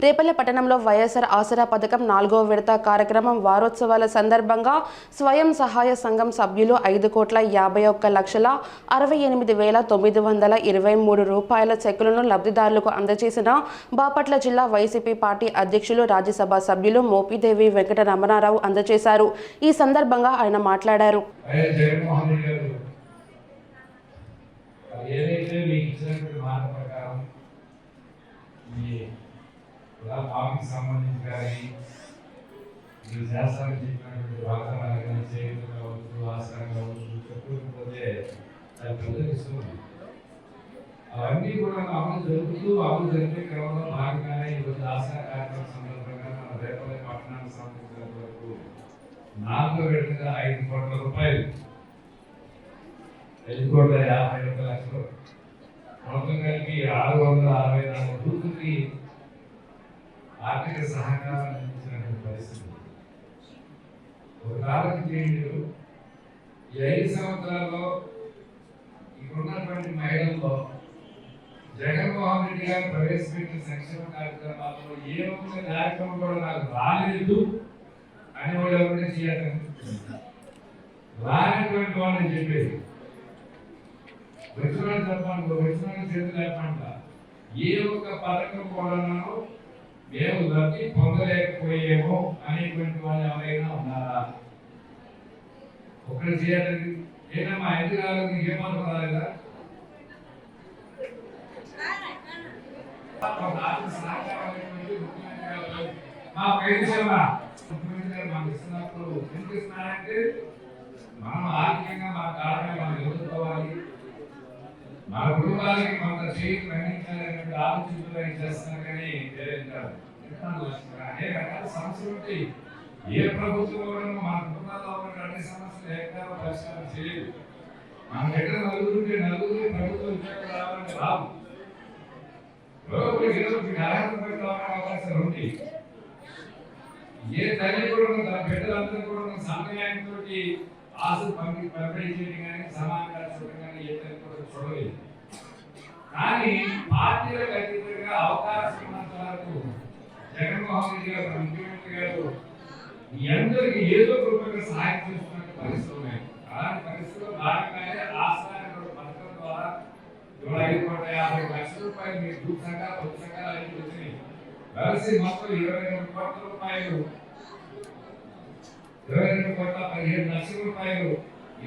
రేపల్లె పట్టణంలో వైఎస్ఆర్ ఆసరా పథకం 4వ విడత కార్యక్రమం వారోత్సవాల సందర్భంగా స్వయం సహాయ సంఘం సభ్యులు 5,51,68,923 రూపాయల చెక్కులను లబ్ధిదారులకు అందజేసిన బాపట్ల జిల్లా వైసీపీ పార్టీ అధ్యక్షులు రాజ్యసభ సభ్యులు మోపిదేవి వెంకట రమణారావు అందజేశారు. ఈ సందర్భంగా ఆయన మాట్లాడారు. ఆమెకు సంబంధించి కానీ మీరు చేస్తారని చెప్పినటువంటి వాగ్దానాలు కానీ చేయడం కావచ్చు, ఆసనం కావచ్చు, చెప్పుకోకపోతే అది ప్రజలకు ఇస్తుంది. అవన్నీ కూడా అమలు జరిపే క్రమంలో భాగంగానే ఈరోజు ఆసన కార్యక్రమం సందర్భంగా మన రేపల్లె పట్టణానికి సంబంధించిన వరకు 4వ విడతగా 5 కోట్ల రూపాయలు 5,51,00,000 మొత్తం కలిపి 664 బూతులకి ఆర్థిక సహకారం అందించినటువంటి పరిస్థితి. ఒక కాలం చేయండి, ఈ 5 సంవత్సరాల్లో ఇక్కడున్నటువంటి మహిళల్లో జగన్మోహన్ రెడ్డి గారు ప్రవేశపెట్టిన సంక్షేమ కార్యక్రమాల్లో ఏ ఒక్క కార్యక్రమం కూడా నాకు రాలేదు అని వాళ్ళు ఎవరైనా చేయాలి. రానటువంటి వాళ్ళని చెప్పేది వచ్చిన చెప్పండి, వచ్చిన చేతులు లేకుండా ఏ ఒక్క పథకం కూడా మేము లబ్ధి పొందలేకపోయేమో అనేటువంటి వాళ్ళు ఎవరైనా ఉన్నారా? ఒకరు చేయాలండి. ఏదమ్మా ఎందుకు రాలేదు, ఏమాత్రం రాలేదా? మా ప్రయత్నమా ముఖ్యమంత్రి గారు మాకు ఇస్తున్నప్పుడు ఎందుకు ఇస్తున్నారంటే మనం ఆర్థికంగా మన కారణంగా మనం ఎదుర్కోవాలి, మన కుటుంబాలకి కొంత చేతి అందించాలనేటువంటి ఆలోచనలు చేస్తున్నారు. కానీ అనేక రకాల సమస్యలు ఉంటాయి. ఏ ప్రభుత్వం మన కుటుంబాల్లో ఉన్న అన్ని సమస్యలు ఏకకాల పరిష్కారం చేయలేదు. మన దగ్గర నలుగురు ప్రభుత్వ ఉద్యోగాలు రావాలంటే రావు. అవకాశాలు ఉంటాయి. ఏ తల్లి కూడా తన బిడ్డలందరూ కూడా సమయానికి ఆశలు పంపిణీ చేయడం కానీ సమానంగా చూడడం కానీ ఏ తల్లి కూడా చూడలేదు. కానీ పార్టీలకు అతీతంగా అవకాశం ఉన్నంత వరకు జగన్మోహన్ రెడ్డి గారు ముఖ్యమంత్రి గారు మీ అందరికీ ఏదో రూపంగా సహాయం చేస్తున్న పరిస్థితులు ఉన్నాయి. అలాంటి పరిస్థితుల్లో భాగంగానే ఆసరా పథకం ద్వారా 5,50,00,000 రూపాయలు మీరు గ్రూప్ సంఘాలు పొత్తు సంఘాలు అన్ని వచ్చినాయి. కలిసి మొత్తం 22 కోట్ల రూపాయలు 22,15,00,000 రూపాయలు ఈ